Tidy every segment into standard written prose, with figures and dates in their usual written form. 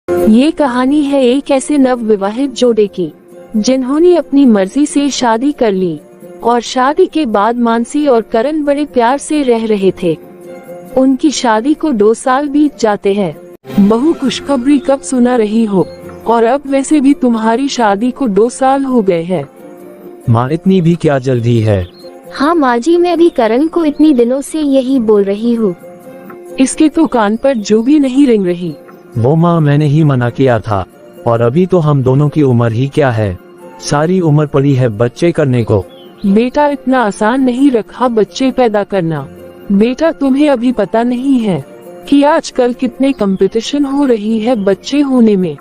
ये कहानी है एक ऐसे नव विवाहित जोड़े की जिन्होंने अपनी मर्जी से शादी कर ली और शादी के बाद मानसी और करण बड़े प्यार से रह रहे थे। उनकी शादी को 2 साल बीत जाते हैं। बहू खुशखबरी कब सुना रही हो, और अब वैसे भी तुम्हारी शादी को 2 साल हो गए हैं। माँ इतनी भी क्या जल्दी है? हाँ माँ जी, मैं भी करण को इतनी दिनों से यही बोल रही हूँ। इसके तो कान पर जो भी नहीं रिंग रही। वो माँ मैंने ही मना किया था, और अभी तो हम दोनों की उम्र ही क्या है, सारी उम्र पड़ी है बच्चे करने को। बेटा इतना आसान नहीं रखा बच्चे पैदा करना। बेटा तुम्हें अभी पता नहीं है कि आजकल कितने कंपटीशन हो रही है बच्चे होने में।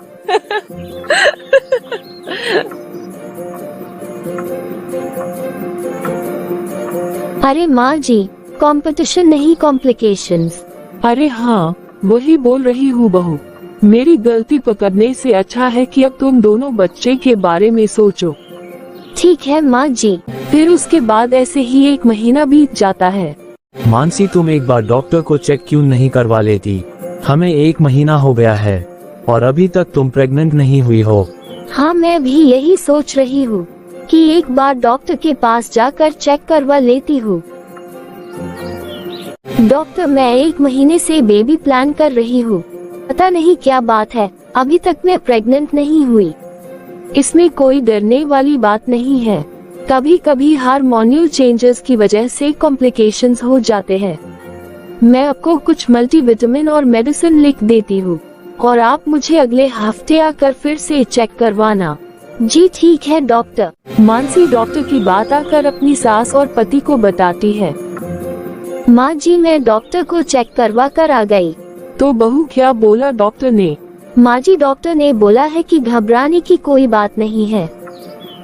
अरे माँ जी, कंपटीशन नहीं कॉम्प्लिकेशंस। अरे हाँ, वही बोल रही हूँ बहू। मेरी गलती पकड़ने से अच्छा है कि अब तुम दोनों बच्चे के बारे में सोचो। ठीक है माँ जी। फिर उसके बाद ऐसे ही 1 महीना बीत जाता है। मानसी तुम एक बार डॉक्टर को चेक क्यों नहीं करवा लेती? हमें 1 महीना हो गया है और अभी तक तुम प्रेग्नेंट नहीं हुई हो। हाँ मैं भी यही सोच रही हूँ कि एक बार डॉक्टर के पास जाकर चेक करवा लेती हूँ। डॉक्टर, मैं 1 महीने से बेबी प्लान कर रही हूँ, पता नहीं क्या बात है, अभी तक मैं प्रेग्नेंट नहीं हुई। इसमें कोई डरने वाली बात नहीं है। कभी कभी हार्मोनल चेंजेस की वजह से कॉम्प्लिकेशंस हो जाते हैं। मैं आपको कुछ मल्टीविटामिन और मेडिसिन लिख देती हूँ और आप मुझे अगले हफ्ते आकर फिर से चेक करवाना। जी ठीक है डॉक्टर। मानसी डॉक्टर की बात आकर अपनी सास और पति को बताती है। माँ जी, मैं डॉक्टर को चेक करवा कर आ गई। तो बहू क्या बोला डॉक्टर ने? माँ जी, डॉक्टर ने बोला है कि घबराने की कोई बात नहीं है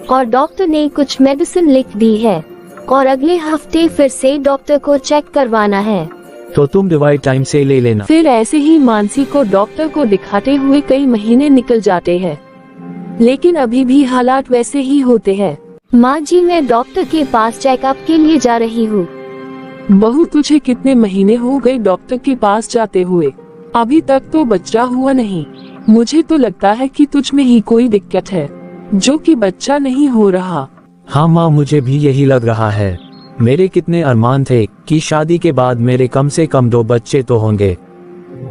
और डॉक्टर ने कुछ मेडिसिन लिख दी है और अगले हफ्ते फिर से डॉक्टर को चेक करवाना है। तो तुम दवाई टाइम से ले लेना। फिर ऐसे ही मानसी को डॉक्टर को दिखाते हुए कई महीने निकल जाते हैं, लेकिन अभी भी हालात वैसे ही होते हैं। माँ जी, मैं डॉक्टर के पास चेकअप के लिए जा रही हूँ। बहू तुझे कितने महीने हो गए डॉक्टर के पास जाते हुए? अभी तक तो बच्चा हुआ नहीं। मुझे तो लगता है कि तुझ में ही कोई दिक्कत है जो कि बच्चा नहीं हो रहा। हाँ माँ, मुझे भी यही लग रहा है। मेरे कितने अरमान थे कि शादी के बाद मेरे कम से कम 2 बच्चे तो होंगे,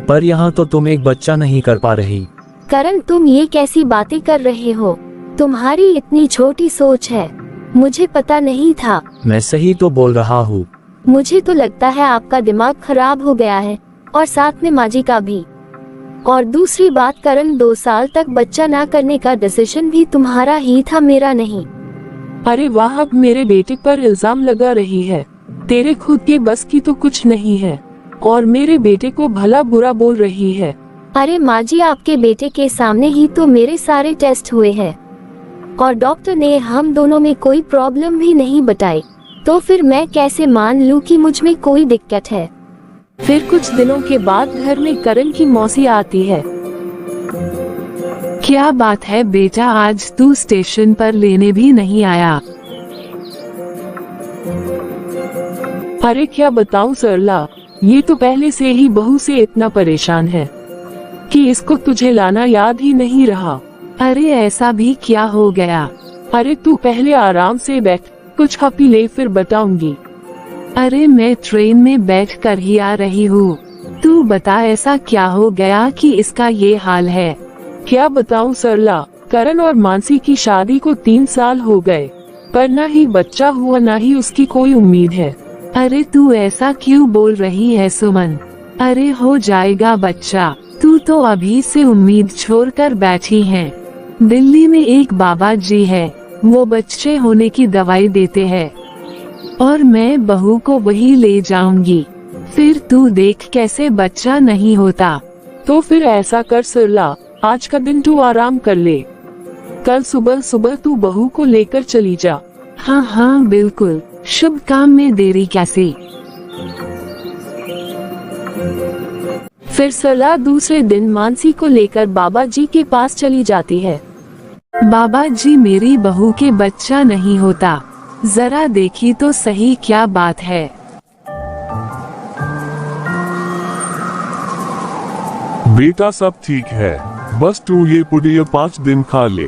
पर यहाँ तो तुम एक बच्चा नहीं कर पा रही। करण, तुम ये कैसी बातें कर रहे हो? तुम्हारी इतनी छोटी सोच है, मुझे पता नहीं था। मैं सही तो बोल रहा हूँ। मुझे तो लगता है आपका दिमाग खराब हो गया है और साथ में माँ जी का भी। और दूसरी बात करण, 2 साल तक बच्चा ना करने का डिसीजन भी तुम्हारा ही था, मेरा नहीं। अरे वाह, अब मेरे बेटे पर इल्जाम लगा रही है। तेरे खुद के बस की तो कुछ नहीं है और मेरे बेटे को भला बुरा बोल रही है। अरे माँ जी, आपके बेटे के सामने ही तो मेरे सारे टेस्ट हुए हैं और डॉक्टर ने हम दोनों में कोई प्रॉब्लम भी नहीं बताई, तो फिर मैं कैसे मान लूं कि मुझ में कोई दिक्कत है। फिर कुछ दिनों के बाद घर में करण की मौसी आती है। क्या बात है बेटा, आज तू स्टेशन पर लेने भी नहीं आया? अरे क्या बताऊं सरला, ये तो पहले से ही बहू से इतना परेशान है कि इसको तुझे लाना याद ही नहीं रहा। अरे ऐसा भी क्या हो गया? अरे तू पहले आराम से बैठ, कुछ खा पी ले फिर बताऊंगी। अरे मैं ट्रेन में बैठ कर ही आ रही हूँ, तू बता ऐसा क्या हो गया कि इसका ये हाल है? क्या बताऊं सरला, करण और मानसी की शादी को 3 साल हो गए, पर ना ही बच्चा हुआ ना ही उसकी कोई उम्मीद है। अरे तू ऐसा क्यों बोल रही है सुमन? अरे हो जाएगा बच्चा, तू तो अभी से उम्मीद छोड़कर बैठी है। दिल्ली में एक बाबा जी है, वो बच्चे होने की दवाई देते हैं और मैं बहू को वही ले जाऊंगी, फिर तू देख कैसे बच्चा नहीं होता। तो फिर ऐसा कर सरला, आज का दिन तू आराम कर ले, कल सुबह सुबह तू बहू को लेकर चली जा। हाँ हाँ बिल्कुल, शुभ काम में देरी कैसे। फिर सरला दूसरे दिन मानसी को लेकर बाबा जी के पास चली जाती है। बाबा जी, मेरी बहू के बच्चा नहीं होता, जरा देखी तो सही क्या बात है। बेटा सब ठीक है, बस तू ये पुड़िया 5 दिन खा ले,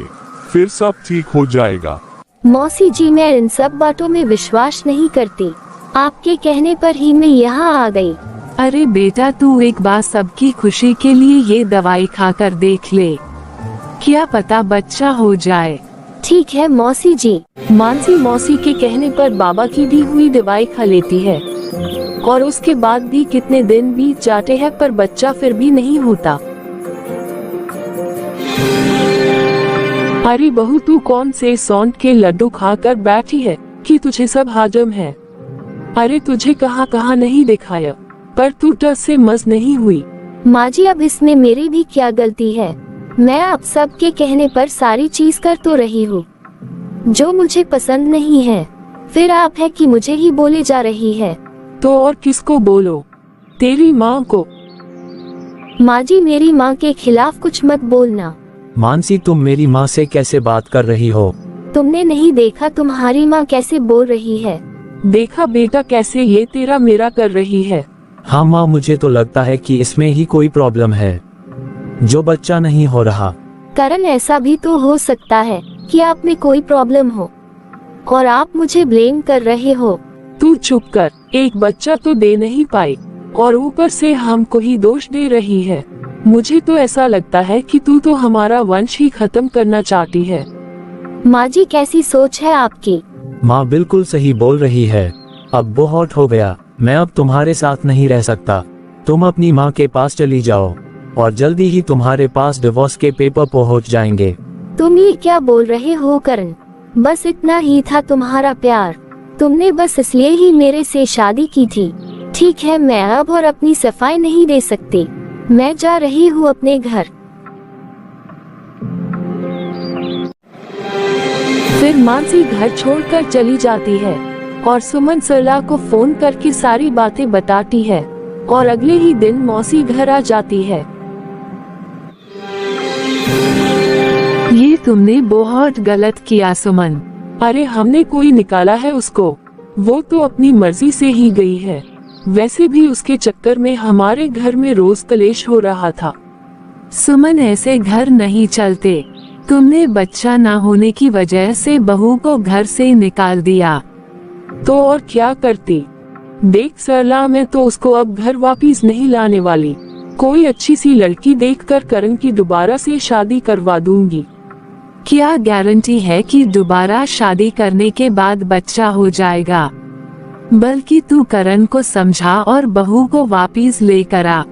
फिर सब ठीक हो जाएगा। मौसी जी, मैं इन सब बातों में विश्वास नहीं करती। आपके कहने पर ही मैं यहाँ आ गई। अरे बेटा, तू एक बार सबकी खुशी के लिए ये दवाई खाकर देख ले, क्या पता बच्चा हो जाए। ठीक है मौसी जी। मानसी मौसी के कहने पर बाबा की दी हुई दवाई खा लेती है और उसके बाद भी कितने दिन बीत जाते हैं पर बच्चा फिर भी नहीं होता। अरे बहू, तू कौन से सौंठ के लड्डू खाकर बैठी है कि तुझे सब हाजम है? अरे तुझे कहाँ कहाँ नहीं दिखाया, पर तू टस से मस नहीं हुई। माँ जी, अब इसमें मेरी भी क्या गलती है? मैं आप सबके कहने पर सारी चीज कर तो रही हूँ जो मुझे पसंद नहीं है, फिर आप है कि मुझे ही बोले जा रही है। तो और किसको बोलो? तेरी माँ को। माँ जी, मेरी माँ के खिलाफ कुछ मत बोलना। मानसी, तुम मेरी माँ से कैसे बात कर रही हो? तुमने नहीं देखा तुम्हारी माँ कैसे बोल रही है? देखा बेटा कैसे ये तेरा मेरा कर रही है। हाँ माँ, मुझे तो लगता है कि इसमें ही कोई प्रॉब्लम है जो बच्चा नहीं हो रहा। करण, ऐसा भी तो हो सकता है कि आप में कोई प्रॉब्लम हो और आप मुझे ब्लेम कर रहे हो। तू चुप कर, एक बच्चा तो दे नहीं पाई और ऊपर से हमको ही दोष दे रही है। मुझे तो ऐसा लगता है कि तू तो हमारा वंश ही खत्म करना चाहती है। माँ जी, कैसी सोच है आपकी? माँ बिल्कुल सही बोल रही है। अब बहुत हो गया, मैं अब तुम्हारे साथ नहीं रह सकता। तुम अपनी माँ के पास चली जाओ और जल्दी ही तुम्हारे पास डिवोर्स के पेपर पहुँच जाएंगे। तुम ये क्या बोल रहे हो करण? बस इतना ही था तुम्हारा प्यार? तुमने बस इसलिए ही मेरे से शादी की थी? ठीक है, मैं अब और अपनी सफाई नहीं दे सकती। मैं जा रही हूँ अपने घर। फिर मानसी घर छोड़कर चली जाती है और सुमन सरला को फोन करके सारी बातें बताती है और अगले ही दिन मौसी घर आ जाती है। ये तुमने बहुत गलत किया सुमन। अरे हमने कोई निकाला है उसको, वो तो अपनी मर्जी से ही गई है। वैसे भी उसके चक्कर में हमारे घर में रोज कलेश हो रहा था। सुमन, ऐसे घर नहीं चलते। तुमने बच्चा ना होने की वजह से बहू को घर से निकाल दिया, तो और क्या करती? देख सरला, मैं तो उसको अब घर वापिस नहीं लाने वाली। कोई अच्छी सी लड़की देखकर करण की दोबारा से शादी करवा दूंगी। क्या गारंटी है कि दोबारा शादी करने के बाद बच्चा हो जाएगा? बल्कि तू करण को समझा और बहू को वापिस लेकर आ।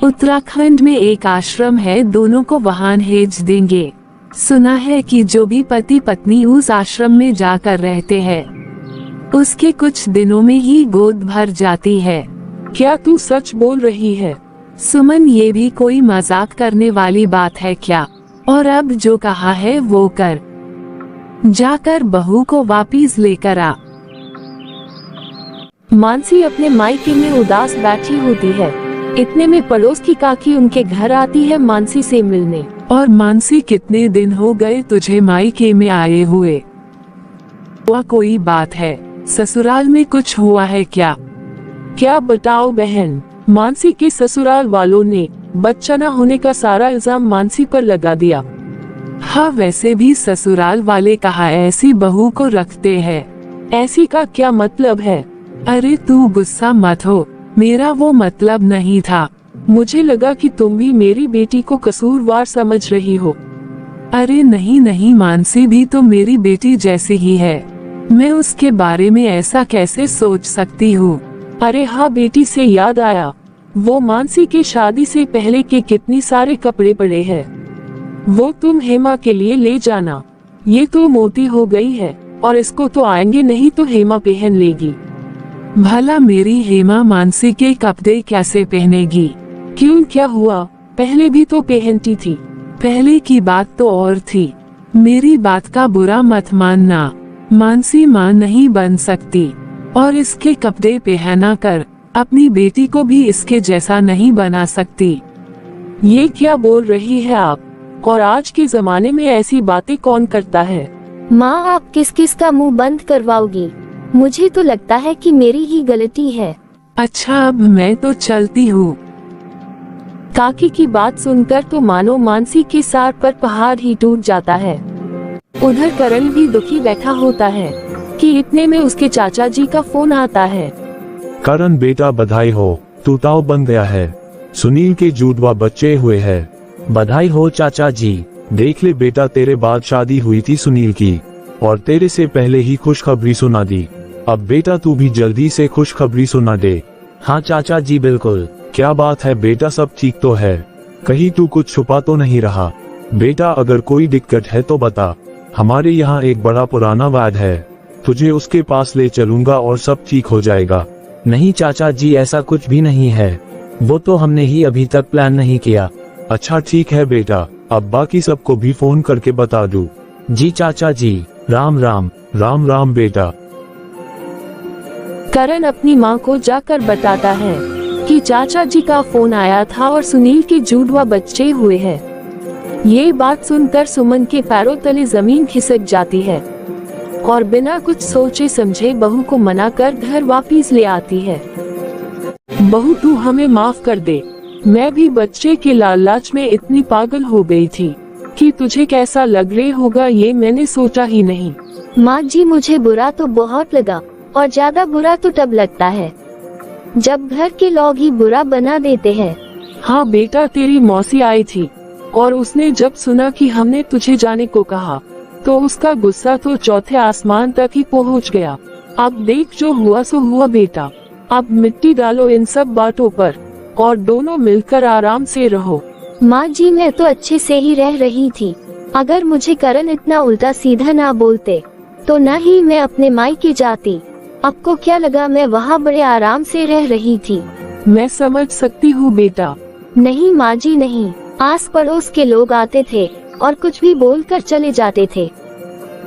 उत्तराखंड में एक आश्रम है, दोनों को वहां भेज देंगे। सुना है कि जो भी पति पत्नी उस आश्रम में जाकर रहते हैं उसके कुछ दिनों में ही गोद भर जाती है। क्या तू सच बोल रही है? सुमन, ये भी कोई मजाक करने वाली बात है क्या? और अब जो कहा है वो कर, जाकर बहू को वापिस लेकर आ। मानसी अपने मायके में उदास बैठी होती है। इतने में पड़ोस की काकी उनके घर आती है मानसी से मिलने। और मानसी, कितने दिन हो गए तुझे मायके में आए हुए? वह कोई बात है? ससुराल में कुछ हुआ है क्या? क्या बताओ बहन। मानसी के ससुराल वालों ने बच्चा न होने का सारा इल्जाम मानसी पर लगा दिया। हाँ, वैसे भी ससुराल वाले कहाँ ऐसी बहू को रखते हैं? ऐसी का क्या मतलब है? अरे तू गुस्सा मत हो, मेरा वो मतलब नहीं था। मुझे लगा कि तुम भी मेरी बेटी को कसूरवार समझ रही हो। अरे नहीं नहीं, मानसी भी तो मेरी बेटी जैसी ही है। मैं उसके बारे में ऐसा कैसे सोच सकती हूँ? अरे हाँ, बेटी से याद आया, वो मानसी के शादी से पहले के कितनी सारे कपड़े पड़े हैं, वो तुम हेमा के लिए ले जाना। ये तो मोटी हो गई है और इसको तो आएंगे नहीं तो हेमा पहन लेगी। भला मेरी हेमा मानसी के कपड़े कैसे पहनेगी? क्यों, क्या हुआ? पहले भी तो पहनती थी। पहले की बात तो और थी। मेरी बात का बुरा मत मानना। मानसी माँ नहीं बन सकती और इसके कपड़े पहना कर अपनी बेटी को भी इसके जैसा नहीं बना सकती। ये क्या बोल रही है आप? और आज के जमाने में ऐसी बातें कौन करता है? माँ, आप किस किस का मुंह बंद करवाओगी? मुझे तो लगता है कि मेरी ही गलती है। अच्छा, अब मैं तो चलती हूँ। काकी की बात सुनकर तो मानो मानसी के सार पर पहाड़ ही टूट जाता है। उधर करण भी दुखी बैठा होता है कि इतने में उसके चाचा जी का फोन आता है। करण बेटा बधाई हो, तू ताऊ बन गया है। सुनील के जुड़वा बच्चे हुए हैं। बधाई हो चाचा जी। देख ले बेटा, तेरे बाद शादी हुई थी सुनील की और तेरे से पहले ही खुशखबरी सुना दी। अब बेटा तू भी जल्दी से खुशखबरी सुना दे। हाँ चाचा जी बिल्कुल। क्या बात है बेटा, सब ठीक तो है? कहीं तू कुछ छुपा तो नहीं रहा? बेटा अगर कोई दिक्कत है तो बता, हमारे यहाँ एक बड़ा पुराना वैद्य है, तुझे उसके पास ले चलूंगा और सब ठीक हो जाएगा। नहीं चाचा जी, ऐसा कुछ भी नहीं है, वो तो हमने ही अभी तक प्लान नहीं किया। अच्छा ठीक है बेटा, अब बाकी सबको भी फोन करके बता दूं। जी चाचा जी, राम राम। राम राम बेटा। करण अपनी माँ को जाकर बताता है कि चाचा जी का फोन आया था और सुनील के जुड़वा बच्चे हुए हैं। ये बात सुनकर सुमन के पैरों तले जमीन खिसक जाती है और बिना कुछ सोचे समझे बहू को मना कर घर वापिस ले आती है। बहू तू हमें माफ कर दे, मैं भी बच्चे के लालच में इतनी पागल हो गई थी कि तुझे कैसा लग रहा होगा ये मैंने सोचा ही नहीं। माँ जी मुझे बुरा तो बहुत लगा, और ज्यादा बुरा तो तब लगता है जब घर के लोग ही बुरा बना देते हैं। हाँ बेटा, तेरी मौसी आई थी और उसने जब सुना कि हमने तुझे जाने को कहा तो उसका गुस्सा तो चौथे आसमान तक ही पहुंच गया। अब देख जो हुआ सो हुआ बेटा, अब मिट्टी डालो इन सब बातों पर और दोनों मिलकर आराम से रहो। माँ जी मैं तो अच्छे से ही रह रही थी, अगर मुझे करण इतना उल्टा सीधा ना बोलते तो न ही मैं अपने मायके जाती। आपको क्या लगा मैं वहाँ बड़े आराम से रह रही थी? मैं समझ सकती हूँ बेटा। नहीं माँ जी नहीं, आस पड़ोस के लोग आते थे और कुछ भी बोलकर चले जाते थे।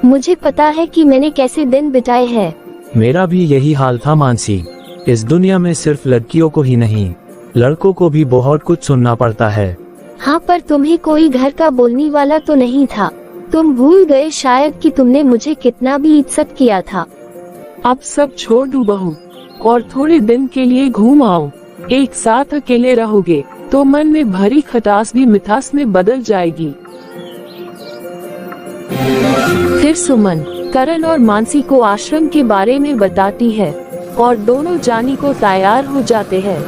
मुझे पता है कि मैंने कैसे दिन बिताए हैं। मेरा भी यही हाल था मानसी। इस दुनिया में सिर्फ लड़कियों को ही नहीं, लड़कों को भी बहुत कुछ सुनना पड़ता है। हाँ पर तुम्हें कोई घर का बोलने वाला तो नहीं था। तुम भूल गए शायद कि तुमने मुझे कितना भी इज्जत किया था। अब सब छोड़ दो बहू और थोड़े दिन के लिए घूम आओ। एक साथ अकेले रहोगे तो मन में भरी खटास भी मिठास में बदल जाएगी। फिर सुमन करण और मानसी को आश्रम के बारे में बताती है और दोनों जाने को तैयार हो जाते हैं।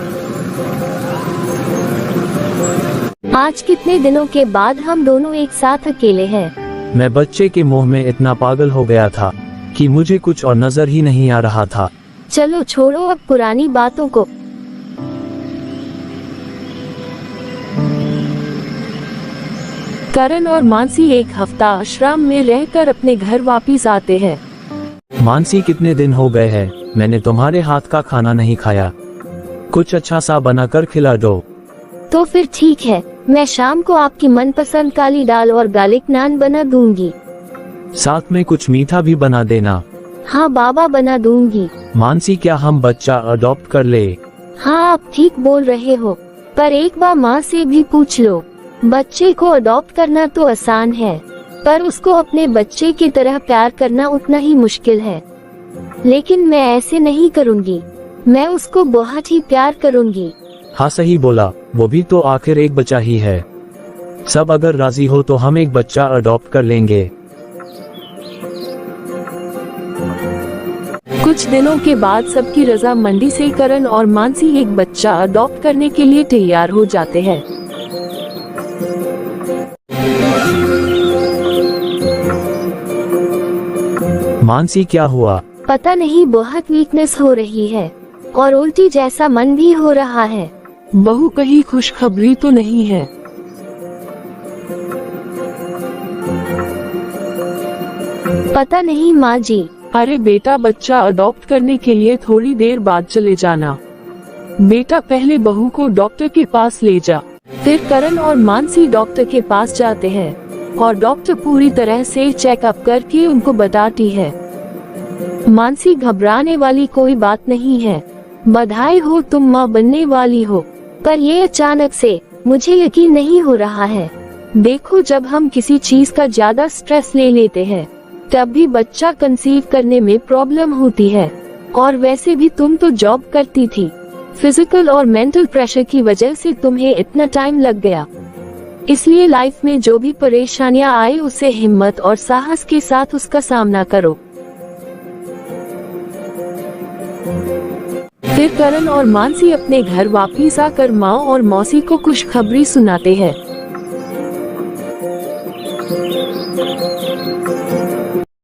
आज कितने दिनों के बाद हम दोनों एक साथ अकेले हैं। मैं बच्चे के मोह में इतना पागल हो गया था कि मुझे कुछ और नजर ही नहीं आ रहा था। चलो छोड़ो अब पुरानी बातों को। करण और मानसी एक हफ्ता आश्रम में रहकर अपने घर वापिस आते हैं। मानसी कितने दिन हो गए हैं, मैंने तुम्हारे हाथ का खाना नहीं खाया, कुछ अच्छा सा बनाकर खिला दो। तो फिर ठीक है, मैं शाम को आपकी मनपसंद काली दाल और गार्लिक नान बना दूंगी। साथ में कुछ मीठा भी बना देना। हाँ बाबा बना दूंगी। मानसी क्या हम बच्चा अडॉप्ट कर ले? हाँ आप ठीक बोल रहे हो, पर एक बार माँ से भी पूछ लो। बच्चे को अडॉप्ट करना तो आसान है, पर उसको अपने बच्चे की तरह प्यार करना उतना ही मुश्किल है। लेकिन मैं ऐसे नहीं करूँगी, मैं उसको बहुत ही प्यार करूँगी। हाँ सही बोला, वो भी तो आखिर एक बच्चा ही है। सब अगर राजी हो तो हम एक बच्चा अडॉप्ट कर लेंगे। कुछ दिनों के बाद सबकी रजामंदी से करण और मानसी एक बच्चा अडॉप्ट करने के लिए तैयार हो जाते हैं। मानसी क्या हुआ? पता नहीं, बहुत वीकनेस हो रही है और उल्टी जैसा मन भी हो रहा है। बहू कहीं खुशखबरी तो नहीं है? पता नहीं माँ जी। अरे बेटा, बच्चा अडॉप्ट करने के लिए थोड़ी देर बाद चले जाना। बेटा पहले बहू को डॉक्टर के पास ले जा। फिर करण और मानसी डॉक्टर के पास जाते हैं और डॉक्टर पूरी तरह से चेकअप करके उनको बताती है मानसी घबराने वाली कोई बात नहीं है, बधाई हो तुम माँ बनने वाली हो। पर ये अचानक से मुझे यकीन नहीं हो रहा है। देखो जब हम किसी चीज का ज्यादा स्ट्रेस ले लेते हैं तब भी बच्चा कंसीव करने में प्रॉब्लम होती है, और वैसे भी तुम तो जॉब करती थी, फिजिकल और मेंटल प्रेशर की वजह से तुम्हें इतना टाइम लग गया। इसलिए लाइफ में जो भी परेशानियां आए उसे हिम्मत और साहस के साथ उसका सामना करो। फिर करण और मानसी अपने घर वापिस आकर माँ और मौसी को खुशखबरी सुनाते हैं।